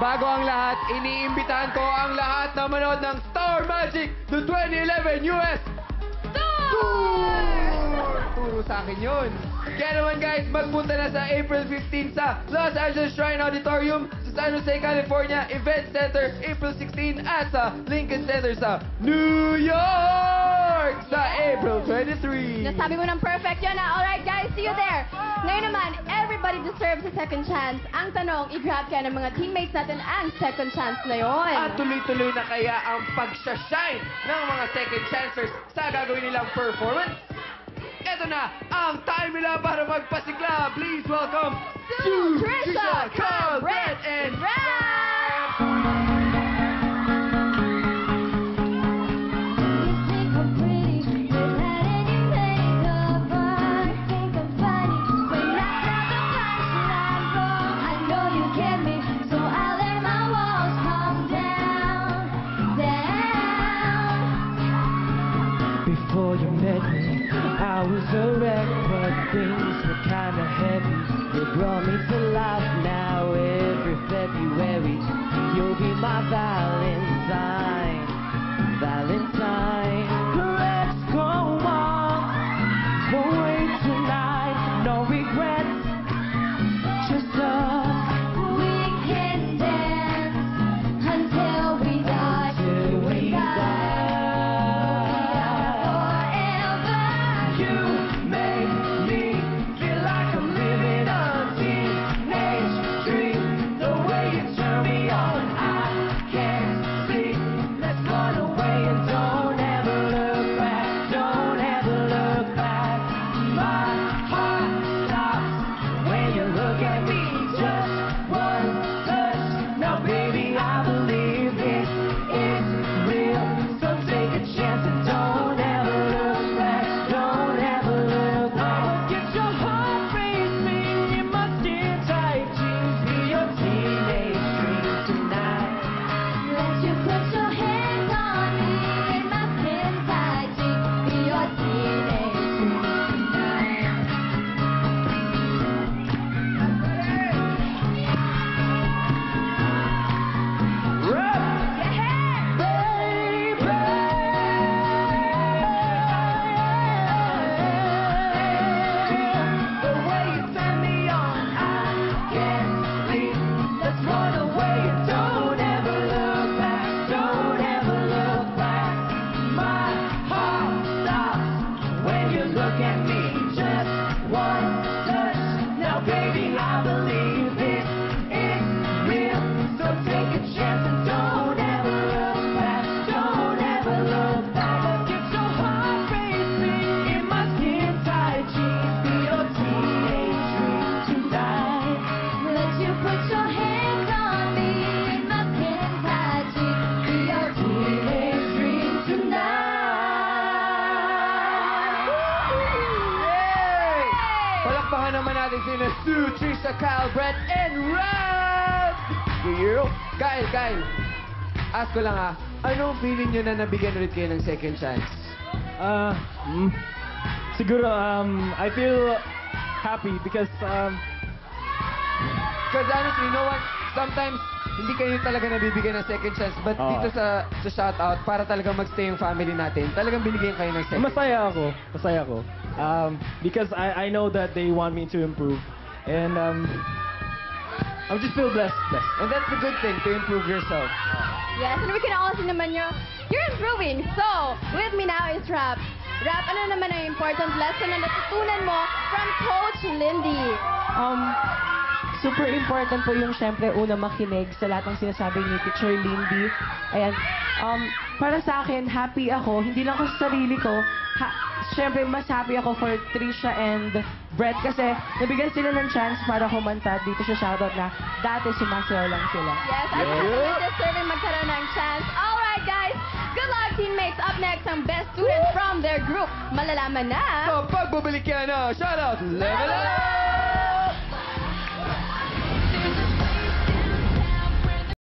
bago ang lahat, iniimbitahan ko ang lahat na manood ng Star Magic the 2011 US Turo sa akin yun. Kaya naman guys, magpunta na sa April 15 sa Los Angeles Shrine Auditorium sa San Jose, California Event Center, April 16 at sa Lincoln Center sa New York sa April 23. Nasabi mo ng perfect yun na. Alright guys, see you there. Ngayon naman, everybody deserves a second chance. Ang tanong, i-grab kaya ng mga teammates natin ang second chance na yun. At tuloy-tuloy na kaya ang pagshashine ng mga second chancers sa gagawin nilang performance? Ito na ang time nila para magpasigla. Please welcome Trisha, Carl, Brett, and Before you met me, I was a wreck, but things were kinda heavy. You brought me to life now every February. You'll be my Valentine, Valentine. Let's go on, away tonight, no regrets, just us. We can dance until we die. Till we die. Palakpakan naman natin sina Sue, Trisha, Kyle, Brett, and Rad! Kyle, ask ko lang anong feeling nyo na nabigyan ulit kayo ng second chance? Siguro, I feel happy because, Because honestly, no one, sometimes, hindi kayo talaga nabibigyan ng second chance, but dito sa shoutout, para talaga magstay yung family natin, talagang binigyan kayo ng second chance. masaya ako. Because I know that they want me to improve. And, I just feel blessed. And that's the good thing, to improve yourself. Yes, and we can all see naman you're improving. So, with me now is Rap. Rap, ano naman ang important lesson na natutunan mo from Coach Lindy? Super important po yung syempre una makinig sa lahat ng sinasabi ni Teacher Lindy. Ayan. Para sa akin, happy ako. Hindi lang ako sa sarili ko. Syempre, mas happy ako for Trisha and Brett kasi nabigyan sila ng chance para kumanta dito sa shoutout na dati sumasayaw lang sila. Yes, I think deserving magkaroon ng chance. Alright guys, good luck teammates. Up next, ang best student from their group. Malalaman na. So, pagbabalik yan shoutout, level up!